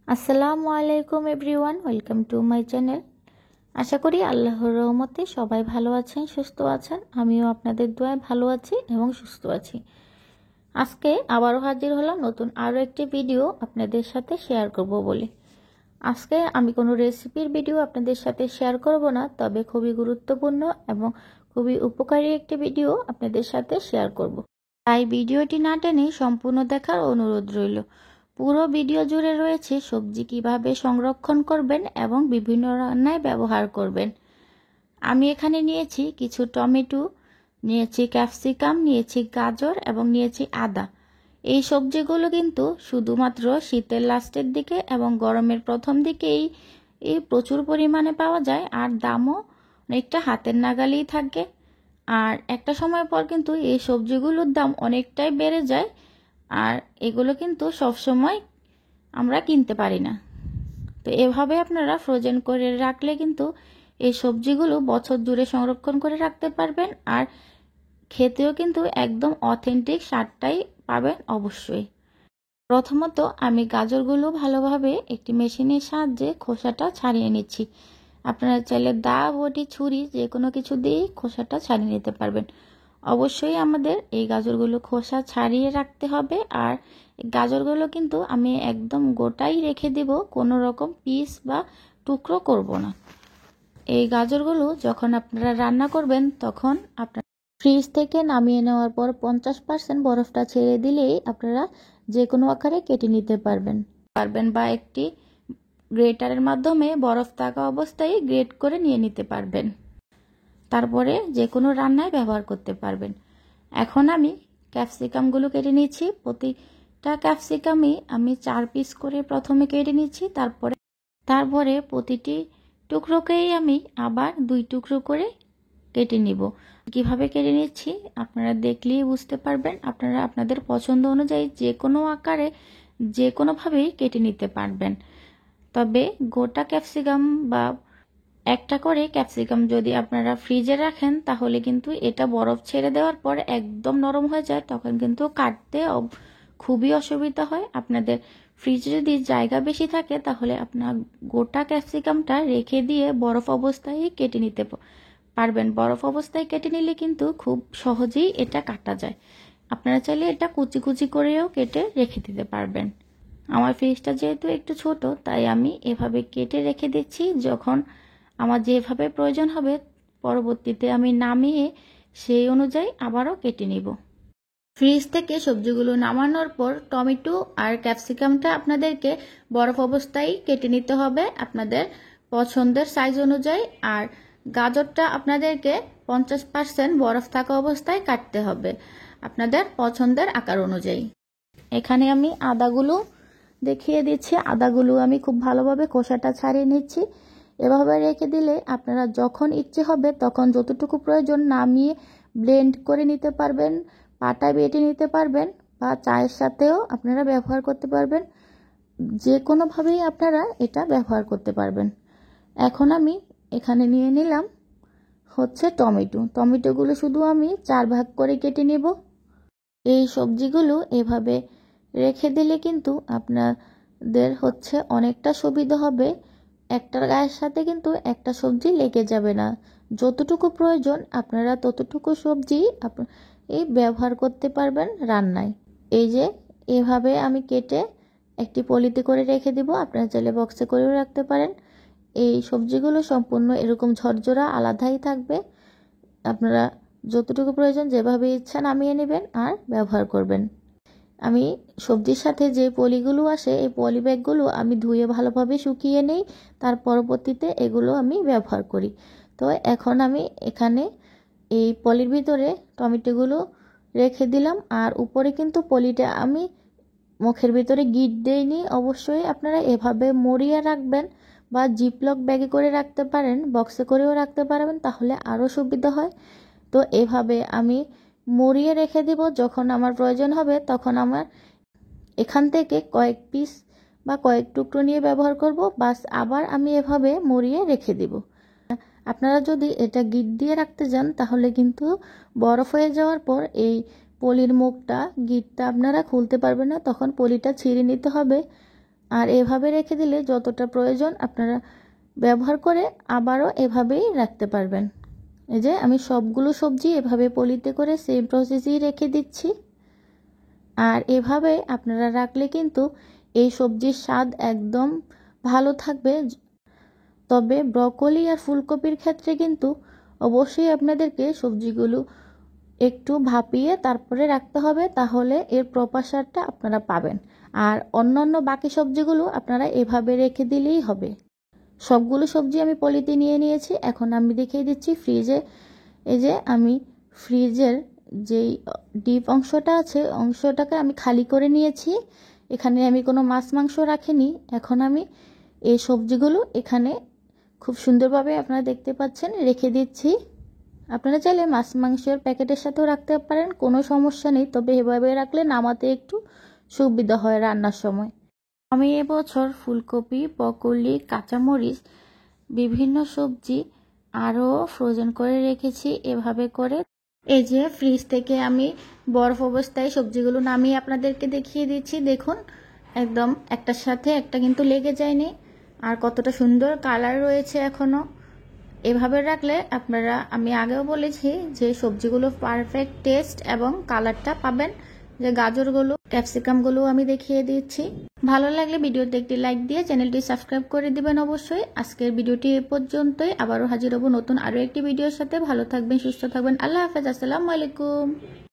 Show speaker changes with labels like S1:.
S1: আসসালামু আলাইকুম everyone, welcome to my channel. আশা করি আল্লাহর রহমতে সবাই ভালো আছেন, সুস্থ আছেন। আমিও আপনাদের দোয়ায় ভালো আছি এবং সুস্থ আছি। আজকে আবারও হাজির হলাম নতুন আরও একটি ভিডিও আপনাদের সাথে শেয়ার করব বলে। আজকে আমি কোনো রেসিপির ভিডিও আপনাদের সাথে শেয়ার করব না, তবে খুবই গুরুত্বপূর্ণ এবং খুবই উপকারী একটি ভিডিও আপনাদের সাথে শেয়ার করব। তাই ভিডিওটি না টেনে সম্পূর্ণ দেখার অনুরোধ রইল। পুরো ভিডিও জুড়ে রয়েছে সবজি কিভাবে সংরক্ষণ করবেন এবং বিভিন্ন রান্নায় ব্যবহার করবেন। আমি এখানে নিয়েছি কিছু টমেটো, নিয়েছি ক্যাপসিকাম, নিয়েছি গাজর এবং নিয়েছি আদা। এই সবজিগুলো কিন্তু শুধুমাত্র শীতের লাস্টের দিকে এবং গরমের প্রথম দিকেই প্রচুর পরিমাণে পাওয়া যায়, আর দামও অনেকটা হাতের নাগালেই থাকে। আর একটা সময় পর কিন্তু এই সবজিগুলোর দাম অনেকটাই বেড়ে যায়, আর এগুলো কিন্তু সব সময় আমরা কিনতে পারি না। তো এভাবে আপনারা ফ্রোজেন করে রাখলে কিন্তু এই সবজিগুলো বছর জুড়ে সংরক্ষণ করে রাখতে পারবেন, আর খেতেও কিন্তু একদম অথেন্টিক স্বাদটাই পাবেন অবশ্যই। প্রথমত আমি গাজরগুলো ভালোভাবে একটি মেশিনের সাহায্যে খোসাটা ছাড়িয়ে নিচ্ছি। আপনারা চাইলে দা, বটি, ছুরি যে কোনো কিছু দিয়েই খোসাটা ছাড়িয়ে নিতে পারবেন। অবশ্যই আমাদের এই গাজরগুলো খোসা ছাড়িয়ে রাখতে হবে, আর গাজরগুলো কিন্তু আমি একদম গোটাই রেখে দেব, কোনো রকম পিস বা টুকরো করব না। এই গাজরগুলো যখন আপনারা রান্না করবেন তখন আপনারা ফ্রিজ থেকে নামিয়ে নেওয়ার পর 50% বরফটা ছেড়ে দিলেই আপনারা যে কোনো আকারে কেটে নিতে পারবেন বা একটি গ্রেটারের মাধ্যমে বরফ থাকা অবস্থায় গ্রেট করে নিয়ে নিতে পারবেন। তারপরে যে কোনো রান্নায় ব্যবহার করতে পারবেন। এখন আমি ক্যাপসিকামগুলো কেটে নিচ্ছি। প্রতিটা ক্যাপসিকামই আমি 4 পিস করে প্রথমে কেটে নিচ্ছি। তারপরে প্রতিটি টুকরোকেই আমি আবার 2 টুকরো করে কেটে নিব। কিভাবে কেটে নিচ্ছি আপনারা দেখলেই বুঝতে পারবেন। আপনারা আপনাদের পছন্দ অনুযায়ী যে কোনো আকারে যে কোনোভাবেই কেটে নিতে পারবেন। তবে গোটা ক্যাপসিকাম বা একটা করে ক্যাপসিকাম যদি আপনারা ফ্রিজে রাখেন তাহলে কিন্তু এটা বরফ ছেড়ে দেওয়ার পর একদম নরম হয়ে যায়, তখন কিন্তু কাটতে খুবই অসুবিধা হয়। আপনাদের ফ্রিজে যদি জায়গা বেশি থাকে তাহলে আপনার গোটা ক্যাপসিকামটা রেখে দিয়ে বরফ অবস্থায় কেটে নিতে পারবেন। বরফ অবস্থায় কেটে নিলে কিন্তু খুব সহজেই এটা কাটা যায়। আপনারা চাইলে এটা কুচি কুচি করেও কেটে রেখে দিতে পারবেন। আমার ফ্রিজটা যেহেতু একটু ছোট তাই আমি এভাবে কেটে রেখে দিচ্ছি। যখন আমার যেভাবে প্রয়োজন হবে পরবর্তীতে আমি নামিয়ে সেই অনুযায়ী আবারও কেটে নিব। ফ্রিজ থেকে সবজিগুলো নামানোর পর টমেটো আর ক্যাপসিকামটা আপনাদেরকে বরফ অবস্থায় কেটে নিতে হবে আপনাদের পছন্দের সাইজ অনুযায়ী, আর গাজরটা আপনাদেরকে 50% বরফ থাকা অবস্থায় কাটতে হবে আপনাদের পছন্দের আকার অনুযায়ী। এখানে আমি আদাগুলো দেখিয়ে দিচ্ছি। আদাগুলো আমি খুব ভালোভাবে খোসাটা ছাড়িয়ে নিচ্ছি। এভাবে রেখে দিলে আপনারা যখন ইচ্ছে হবে তখন যতটুকু প্রয়োজন নামিয়ে ব্লেন্ড করে নিতে পারবেন, পাটায় বেটে নিতে পারবেন, বা চায়ের সাথেও আপনারা ব্যবহার করতে পারবেন। যে কোনোভাবেই আপনারা এটা ব্যবহার করতে পারবেন। এখন আমি এখানে নিয়ে নিলাম টমেটোগুলো শুধু আমি 4 ভাগ করে কেটে নেব। এই সবজিগুলো এভাবে রেখে দিলে কিন্তু আপনাদের অনেকটা সুবিধা হবে। একটার গায়ের সাথে কিন্তু একটা সবজি লেগে যাবে না। যতটুকু প্রয়োজন আপনারা ততটুকু সবজি ব্যবহার করতে পারবেন রান্নায়। এই যে এভাবে আমি কেটে একটি পলিতে করে রেখে দিব। আপনারা চাইলে বক্সে করেও রাখতে পারেন। এই সবজিগুলো সম্পূর্ণ এরকম ঝরঝরা আলাদাই থাকবে। আপনারা যতটুকু প্রয়োজন যেভাবে ইচ্ছা নামিয়ে নেবেন আর ব্যবহার করবেন। আমি সবজির সাথে যে পলিগুলো আসে এই পলি ব্যাগগুলো আমি ধুয়ে ভালোভাবে শুকিয়ে নেই, তার পরবর্তীতে এগুলো আমি ব্যবহার করি। তো এখন আমি এখানে এই পলির ভিতরে টমেটোগুলো রেখে দিলাম, আর উপরে কিন্তু পলিটা আমি মুখের ভিতরে গিট দেইনি। অবশ্যই আপনারা এভাবে মুড়িয়ে রাখবেন, বা জিপলক ব্যাগে করে রাখতে পারেন, বক্সে করেও রাখতে পারবেন, তাহলে আরও সুবিধা হয়। তো এভাবে আমি মুড়িয়ে রেখে দিব। যখন আমার প্রয়োজন হবে তখন আমার এখান থেকে কয়েক পিস বা কয়েক টুকরো নিয়ে ব্যবহার করব, বাস আবার আমি এভাবে মুড়িয়ে রেখে দিব। আপনারা যদি এটা গিট দিয়ে রাখতে যান তাহলে কিন্তু বরফ হয়ে যাওয়ার পর এই পলির মুখটা গিটটা আপনারা খুলতে পারবেন না, তখন পলিটা ছিঁড়ে নিতে হবে। আর এভাবে রেখে দিলে যতটা প্রয়োজন আপনারা ব্যবহার করে আবারও এভাবেই রাখতে পারবেন। এই যে আমি সবগুলো সবজি এভাবে পলিতে করে সেম প্রসেসেই রেখে দিচ্ছি। আর এভাবে আপনারা রাখলে কিন্তু এই সবজির স্বাদ একদম ভালো থাকবে। তবে ব্রকলি আর ফুলকপির ক্ষেত্রে কিন্তু অবশ্যই আপনাদেরকে সবজিগুলো একটু ভাপিয়ে তারপরে রাখতে হবে, তাহলে এর প্রপার স্বাদটা আপনারা পাবেন। আর অন্যান্য বাকি সবজিগুলো আপনারা এভাবে রেখে দিলেই হবে। সবগুলো সবজি আমি পলিতে নিয়ে নিয়েছি। এখন আমি দেখিয়ে দিচ্ছি ফ্রিজে। এই যে আমি ফ্রিজের যেই ডিপ অংশটা আছে অংশটাকে আমি খালি করে নিয়েছি। এখানে আমি কোনো মাছ মাংস রাখিনি। এখন আমি এই সবজিগুলো এখানে খুব সুন্দরভাবে আপনারা দেখতে পাচ্ছেন রেখে দিচ্ছি। আপনারা চাইলে মাছ মাংসের প্যাকেটের সাথেও রাখতে পারেন, কোনো সমস্যা নেই। তবে এভাবে রাখলে নামাতে একটু সুবিধা হয় রান্নার সময়। আমি এবছর ফুলকপি, ব্রকলি, কাঁচামরিচ, বিভিন্ন সবজি আরও ফ্রোজেন করে রেখেছি এভাবে করে। এই যে ফ্রিজ থেকে আমি বরফ অবস্থায় সবজিগুলো নামিয়ে আপনাদেরকে দেখিয়ে দিচ্ছি। দেখুন একদম একটার সাথে একটা কিন্তু লেগে যায়নি, আর কতটা সুন্দর কালার রয়েছে এখনও। এভাবে রাখলে আপনারা, আমি আগেও বলেছি যে সবজিগুলো পারফেক্ট টেস্ট এবং কালারটা পাবেন। যে গাজরগুলো, ক্যাপসিকামগুলো আমি দেখিয়ে দিচ্ছি। ভালো লাগলে ভিডিওতে একটি লাইক দিয়ে চ্যানেলটি সাবস্ক্রাইব করে দিবেন অবশ্যই। আজকের ভিডিওটি এ পর্যন্তই। আবারও হাজির হব নতুন আরও একটি ভিডিওর সাথে। ভালো থাকবেন, সুস্থ থাকবেন। আল্লাহ হাফেজ, আসসালামু আলাইকুম।